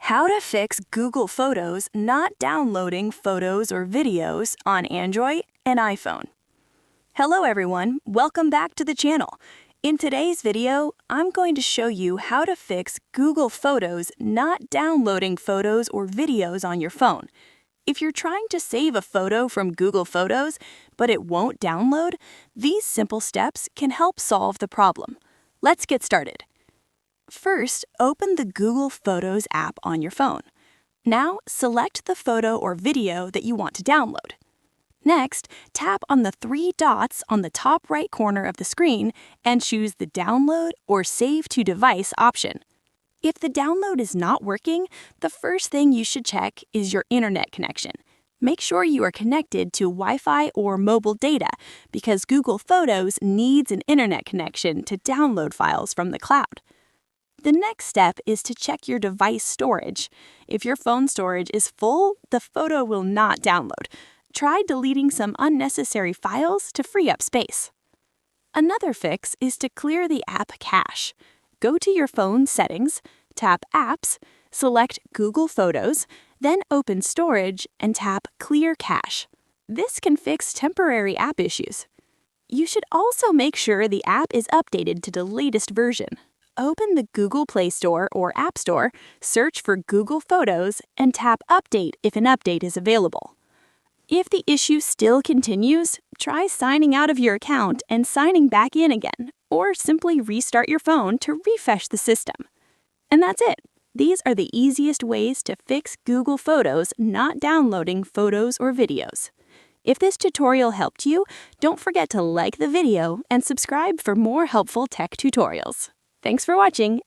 How to fix Google Photos not downloading photos or videos on Android and iPhone. Hello everyone, welcome back to the channel. In today's video, I'm going to show you how to fix Google Photos not downloading photos or videos on your phone. If you're trying to save a photo from Google Photos, but it won't download, these simple steps can help solve the problem. Let's get started. First, open the Google Photos app on your phone. Now, select the photo or video that you want to download. Next, tap on the three dots on the top right corner of the screen and choose the Download or Save to Device option. If the download is not working, the first thing you should check is your internet connection. Make sure you are connected to Wi-Fi or mobile data because Google Photos needs an internet connection to download files from the cloud. The next step is to check your device storage. If your phone storage is full, the photo will not download. Try deleting some unnecessary files to free up space. Another fix is to clear the app cache. Go to your phone settings, tap Apps, select Google Photos, then open Storage and tap Clear Cache. This can fix temporary app issues. You should also make sure the app is updated to the latest version. Open the Google Play Store or App Store, search for Google Photos, and tap Update if an update is available. If the issue still continues, try signing out of your account and signing back in again, or simply restart your phone to refresh the system. And that's it. These are the easiest ways to fix Google Photos not downloading photos or videos. If this tutorial helped you, don't forget to like the video and subscribe for more helpful tech tutorials. Thanks for watching.